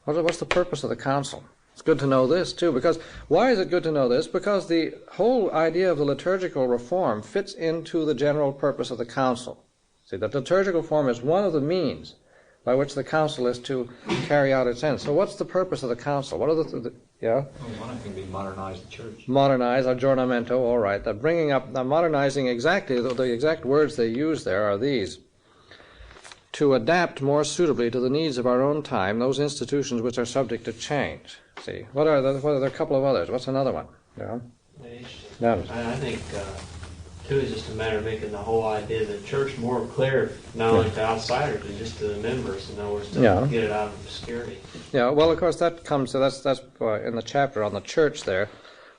What's the purpose of the council? It's good to know this, too, because why is it good to know this? Because the whole idea of the liturgical reform fits into the general purpose of the council. See, the liturgical reform is one of the means by which the council is to carry out its ends. So what's the purpose of the council? What are yeah? Well, one can be modernize the church. Modernize, aggiornamento, all right. They're bringing up, they're modernizing exactly, the exact words they use there are these. To adapt more suitably to the needs of our own time those institutions which are subject to change. See, what are there a couple of others? What's another one? Yeah. I think, too, is just a matter of making the whole idea of the church more clear, not only to outsiders, but just to the members, in other words, to get it out of obscurity. Yeah, well, of course, that comes to, that's in the chapter on the church there.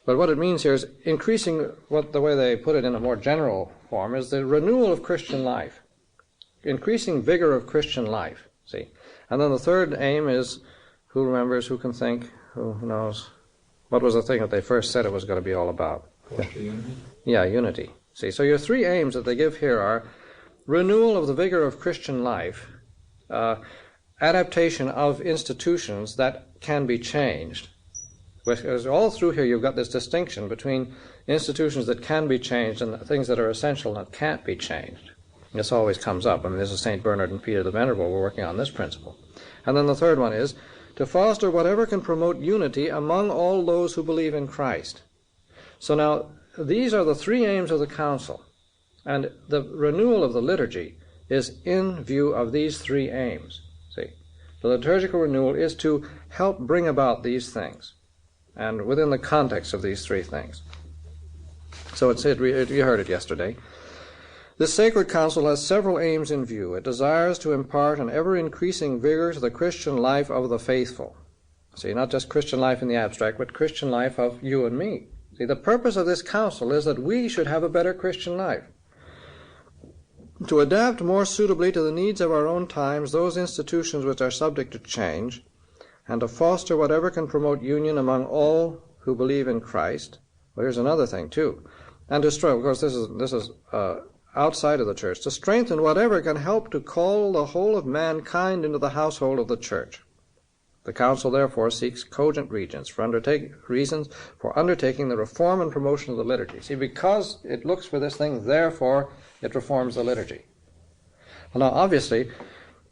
But what it means here is increasing, the way they put it in a more general form, is the renewal of Christian life. Increasing vigor of Christian life, see. And then the third aim is, who remembers, who can think, who knows? What was the thing that they first said it was going to be all about? Unity? Yeah, unity. See, so your three aims that they give here are renewal of the vigor of Christian life, adaptation of institutions that can be changed. Because all through here you've got this distinction between institutions that can be changed and things that are essential and that can't be changed. This always comes up. I mean, this is St. Bernard and Peter the Venerable. We're working on this principle. And then the third one is to foster whatever can promote unity among all those who believe in Christ. So now, these are the three aims of the council. And the renewal of the liturgy is in view of these three aims. See, the liturgical renewal is to help bring about these things, and within the context of these three things. So you heard it yesterday. This sacred council has several aims in view. It desires to impart an ever-increasing vigor to the Christian life of the faithful. See, not just Christian life in the abstract, but Christian life of you and me. See, the purpose of this council is that we should have a better Christian life. To adapt more suitably to the needs of our own times those institutions which are subject to change, and to foster whatever can promote union among all who believe in Christ. Well, here's another thing, too. And to strengthen, of course, this is outside of the church, to strengthen whatever can help to call the whole of mankind into the household of the church. The council, therefore, seeks cogent reasons for undertaking the reform and promotion of the liturgy. See, because it looks for this thing, therefore it reforms the liturgy. Well, now, obviously,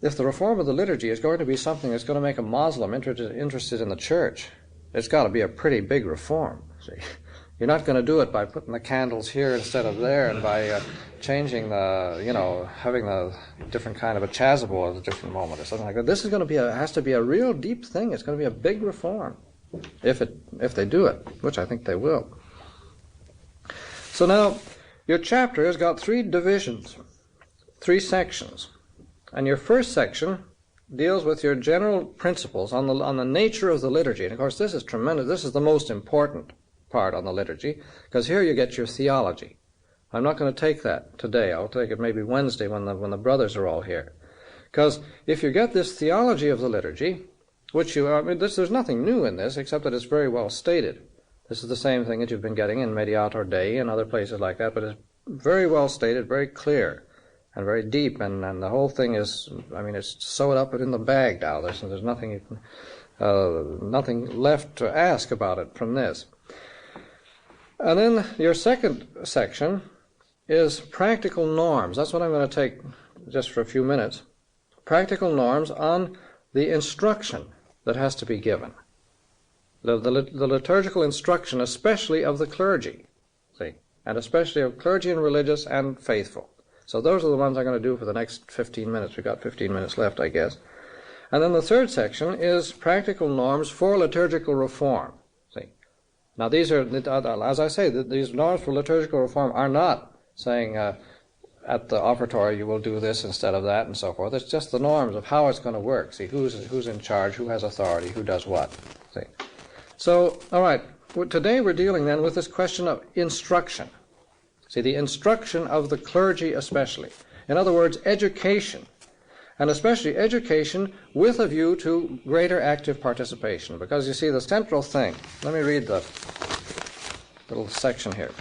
if the reform of the liturgy is going to be something that's going to make a Muslim interested in the church, it's got to be a pretty big reform. See, you're not going to do it by putting the candles here instead of there, and by changing having a different kind of a chasuble at a different moment or something like that. This is going to has to be a real deep thing. It's going to be a big reform, if they do it, which I think they will. So now, your chapter has got three divisions, three sections, and your first section deals with your general principles on the nature of the liturgy. And of course, this is tremendous. This is the most important part on the liturgy, because here you get your theology. I'm not going to take that today. I'll take it maybe Wednesday when the brothers are all here. Because if you get this theology of the liturgy, there's nothing new in this except that it's very well stated. This is the same thing that you've been getting in Mediator Dei and other places like that, but it's very well stated, very clear, and very deep, and the whole thing is, it's sewed up in the bag now. There's nothing left to ask about it from this. And then your second section is practical norms. That's what I'm going to take just for a few minutes. Practical norms on the instruction that has to be given. The liturgical instruction, especially of the clergy, see, and especially of clergy and religious and faithful. So those are the ones I'm going to do for the next 15 minutes. We've got 15 minutes left, I guess. And then the third section is practical norms for liturgical reform. Now, these are, as I say, these norms for liturgical reform are not saying at the offertory you will do this instead of that and so forth. It's just the norms of how it's going to work. See, who's in charge, who has authority, who does what. See. So, all right, today we're dealing then with this question of instruction. See, the instruction of the clergy especially. In other words, education. And especially education with a view to greater active participation. Because you see, the central thing, let me read the little section here.